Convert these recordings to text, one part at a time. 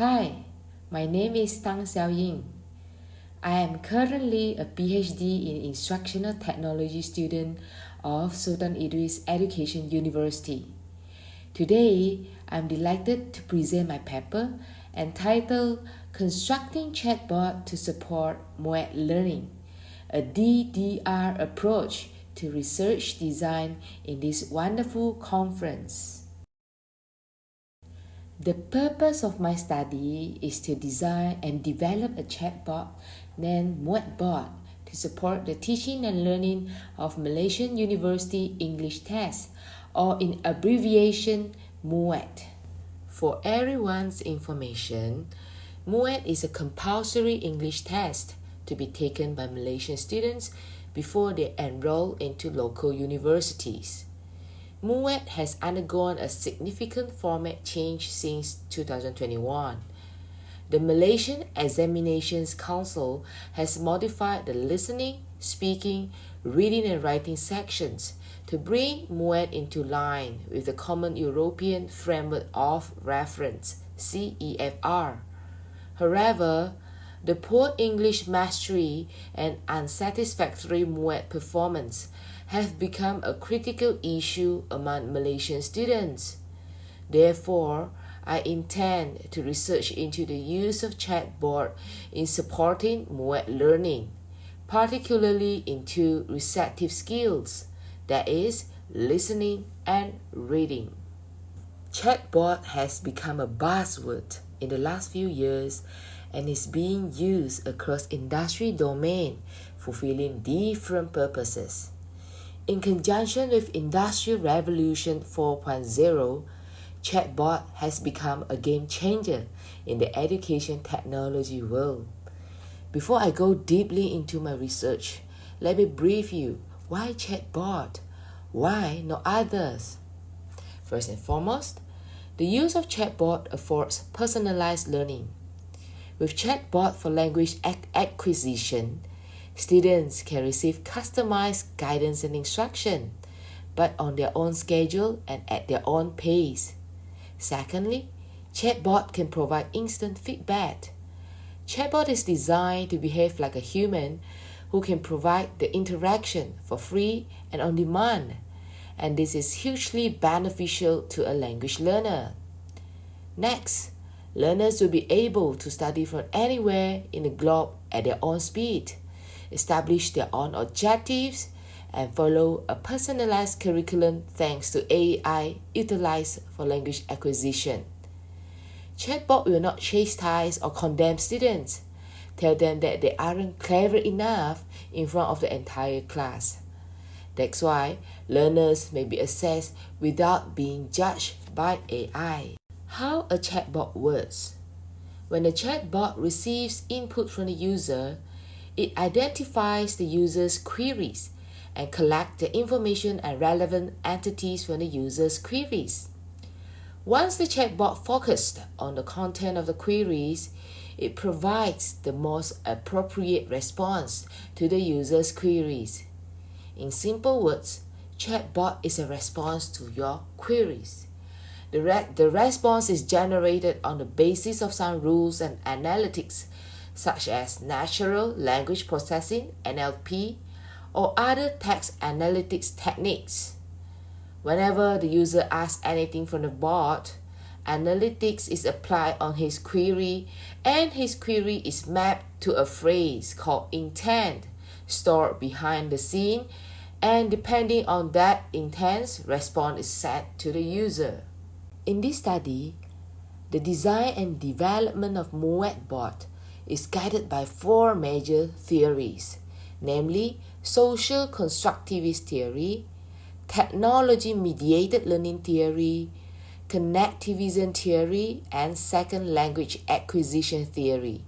Hi, my name is Tang Xiaoying. I am currently a PhD in Instructional Technology student of Sultan Idris Education University. Today, I'm delighted to present my paper entitled Constructing Chatbot to Support MUET Learning, a DDR approach to research design in this wonderful conference. The purpose of my study is to design and develop a chatbot named MUETbot to support the teaching and learning of Malaysian University English Test, or in abbreviation MUET. For everyone's information, MUET is a compulsory English test to be taken by Malaysian students before they enroll into local universities. MUET has undergone a significant format change since 2021. The Malaysian Examinations Council has modified the listening, speaking, reading and writing sections to bring MUET into line with the Common European Framework of Reference (CEFR). However, the poor English mastery and unsatisfactory MUET performance have become a critical issue among Malaysian students. Therefore, I intend to research into the use of chatbot in supporting MUET learning, particularly in two receptive skills, that is, listening and reading. Chatbot has become a buzzword in the last few years and is being used across industry domains, fulfilling different purposes. In conjunction with Industrial Revolution 4.0, chatbot has become a game changer in the education technology world. Before I go deeply into my research, let me brief you why chatbot, why not others. First and foremost, the use of chatbot affords personalized learning. With chatbot for language acquisition, students can receive customized guidance and instruction, but on their own schedule and at their own pace. Secondly, chatbot can provide instant feedback. Chatbot is designed to behave like a human who can provide the interaction for free and on demand, and this is hugely beneficial to a language learner. Next, learners will be able to study from anywhere in the globe at their own speed, establish their own objectives, and follow a personalized curriculum thanks to AI utilized for language acquisition. Chatbot will not chastise or condemn students, tell them that they aren't clever enough in front of the entire class. That's why learners may be assessed without being judged by AI. How a chatbot works. When a chatbot receives input from the user, it identifies the user's queries and collects the information and relevant entities from the user's queries. Once the chatbot focused on the content of the queries, it provides the most appropriate response to the user's queries. In simple words, chatbot is a response to your queries. The response is generated on the basis of some rules and analytics, such as natural language processing (NLP) or other text analytics techniques. Whenever the user asks anything from the bot, analytics is applied on his query, and his query is mapped to a phrase called intent stored behind the scene, and depending on that intent, response is sent to the user. In this study, the design and development of MUETbot is guided by four major theories, namely social constructivist theory, technology-mediated learning theory, connectivism theory, and second language acquisition theory.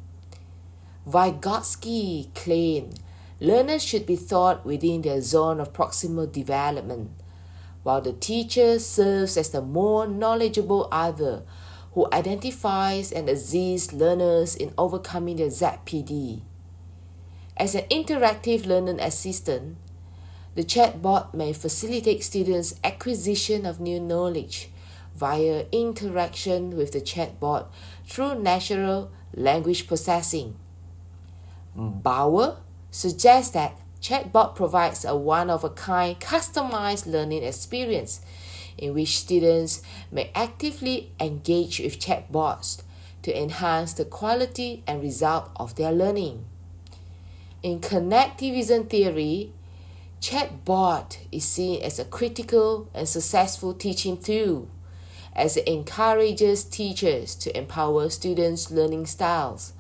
Vygotsky claimed learners should be taught within their zone of proximal development, while the teacher serves as the more knowledgeable other who identifies and assists learners in overcoming their ZPD. As an interactive learning assistant, the chatbot may facilitate students' acquisition of new knowledge via interaction with the chatbot through natural language processing. Bauer suggests that Chatbot provides a one-of-a-kind customized learning experience in which students may actively engage with chatbots to enhance the quality and result of their learning. In connectivism theory, Chatbot is seen as a critical and successful teaching tool, as it encourages teachers to empower students' learning styles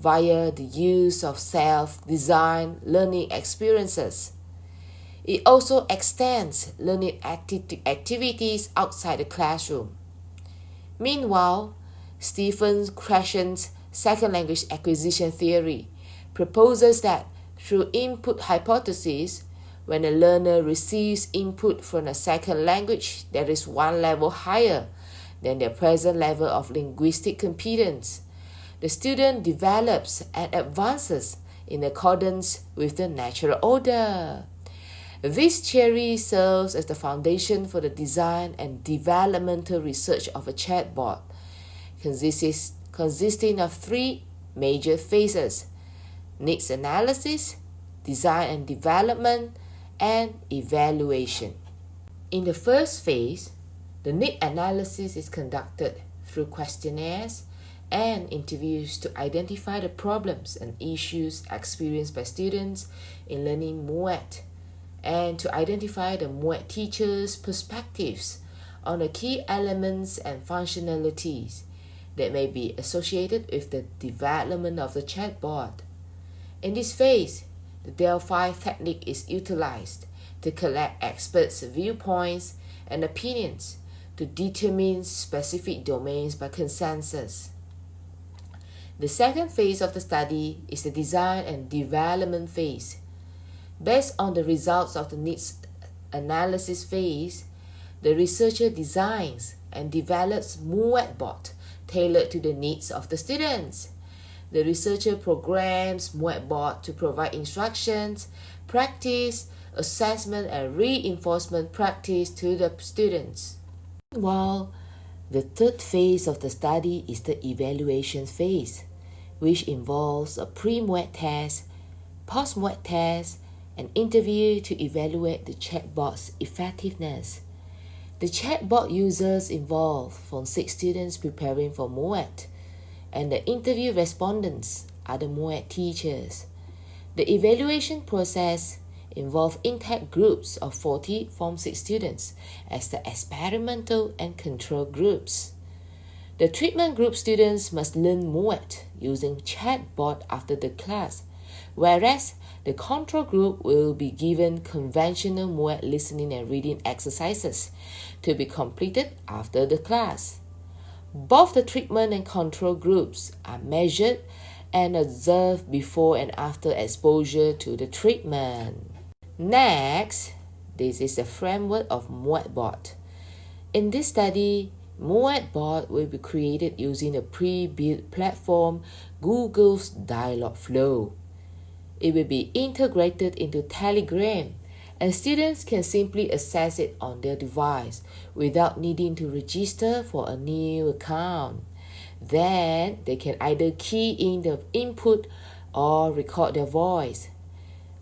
via the use of self-designed learning experiences. It also extends learning activities outside the classroom. Meanwhile, Stephen Krashen's second language acquisition theory proposes that through input hypothesis, when a learner receives input from a second language that is one level higher than their present level of linguistic competence, the student develops and advances in accordance with the natural order. This theory serves as the foundation for the design and developmental research of a chatbot, consisting of three major phases: needs analysis, design and development, and evaluation. In the first phase, the need analysis is conducted through questionnaires and interviews to identify the problems and issues experienced by students in learning MUET, and to identify the MUET teachers' perspectives on the key elements and functionalities that may be associated with the development of the chatbot. In this phase, the Delphi technique is utilized to collect experts' viewpoints and opinions to determine specific domains by consensus. The second phase of the study is the design and development phase. Based on the results of the needs analysis phase, the researcher designs and develops MUET tailored to the needs of the students. The researcher programs MUET to provide instructions, practice, assessment, and reinforcement practice to the students. While the third phase of the study is the evaluation phase, which involves a pre-MUET test, post-MUET test, and interview to evaluate the chatbot's effectiveness. The chatbot users involved from 6 students preparing for MUET, and the interview respondents are the MUET teachers. The evaluation process involves intake groups of 40 Form 6 students as the experimental and control groups. The treatment group students must learn MUET using Chatbot after the class, whereas the control group will be given conventional MUET listening and reading exercises to be completed after the class. Both the treatment and control groups are measured and observed before and after exposure to the treatment. Next, this is the framework of MUET. In this study, MUET will be created using a pre-built platform, Google's Dialogflow. It will be integrated into Telegram, and students can simply access it on their device without needing to register for a new account. Then, they can either key in the input or record their voice.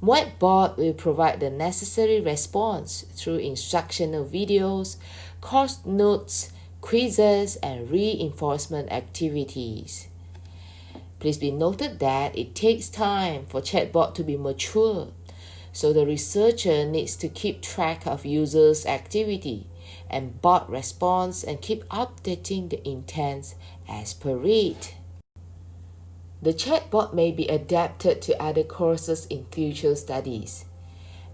MUET will provide the necessary response through instructional videos, course notes, quizzes, and reinforcement activities. Please be noted that it takes time for Chatbot to be mature, so the researcher needs to keep track of users' activity and bot response and keep updating the intents as per it. The Chatbot may be adapted to other courses in future studies,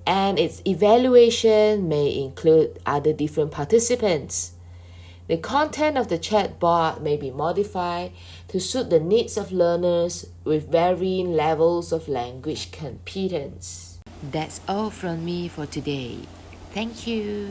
and its evaluation may include other different participants. The content of the Chatbot may be modified to suit the needs of learners with varying levels of language competence. That's all from me for today. Thank you.